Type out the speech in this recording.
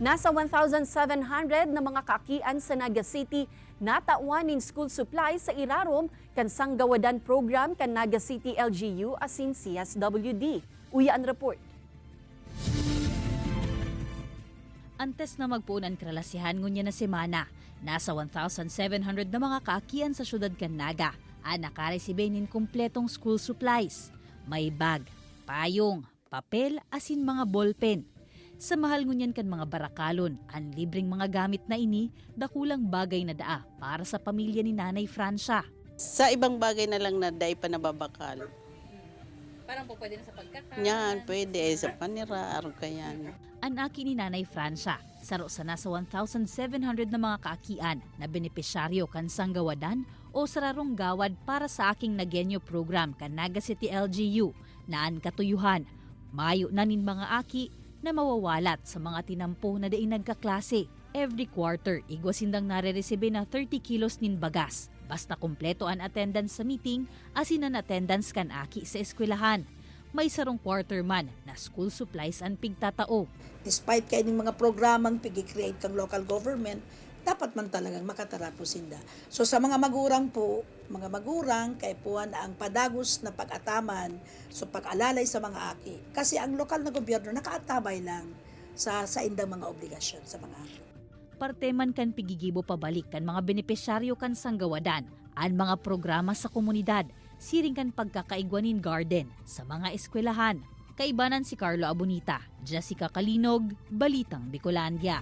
Nasa 1,700 na mga kaakian sa Naga City natawan nin school supplies sa Irarom kan sanggawadan program kan Naga City LGU asin CSWD. Uya ang report. Antes na magpuunan kralasihan ngunya na semana, nasa 1,700 na mga kaakian sa syudad kan Naga ang nakaresibe nin kumpletong school supplies. May bag, payong, papel asin mga ballpen. Sa mahal ngunyan kan mga barakalon, ang libreng mga gamit na ini, dakulang bagay na daa para sa pamilya ni Nanay Francia. Sa ibang bagay na lang na dahil pa nababakal. Parang po pwede na sa pagkakaan. Yan, pwede. Sa panira, araw kayan. Anaki ni Nanay Francia, saro sa nasa 1,700 na mga kaakian na benepisyaryo kan sanggawadan o sararong gawad para sa aking Nagenyo program kan Naga City LGU naan katuyuhan. Mayo na nin mga aki na mawawalat sa mga tinampo na daing nagkaklase. Every quarter, igwasindang nare-resibe na 30 kilos nin bagas. Basta kumpleto ang attendance sa meeting, asin ang attendance kan aki sa eskwelahan. May sarong quarter man na school supplies ang pigtatao. Despite kaining mga programang pigi-create kang local government, dapat man talagang makatarapos sinda. So sa mga magurang po, mga magurang kay puan ang padagos na pag-ataman so pag-alalay sa mga aki. Kasi ang lokal na gobyerno nakaatabay lang sa indang mga obligasyon sa mga aki. Parte man kan pigigibo pabalik kan mga benepisyaryo kan sanggawadan, ang mga programa sa komunidad, siring kan pagkakaigwanin garden sa mga eskwelahan. Kaibanan si Carlo Abonita, Jessica Kalinog, Balitang Bicolandia.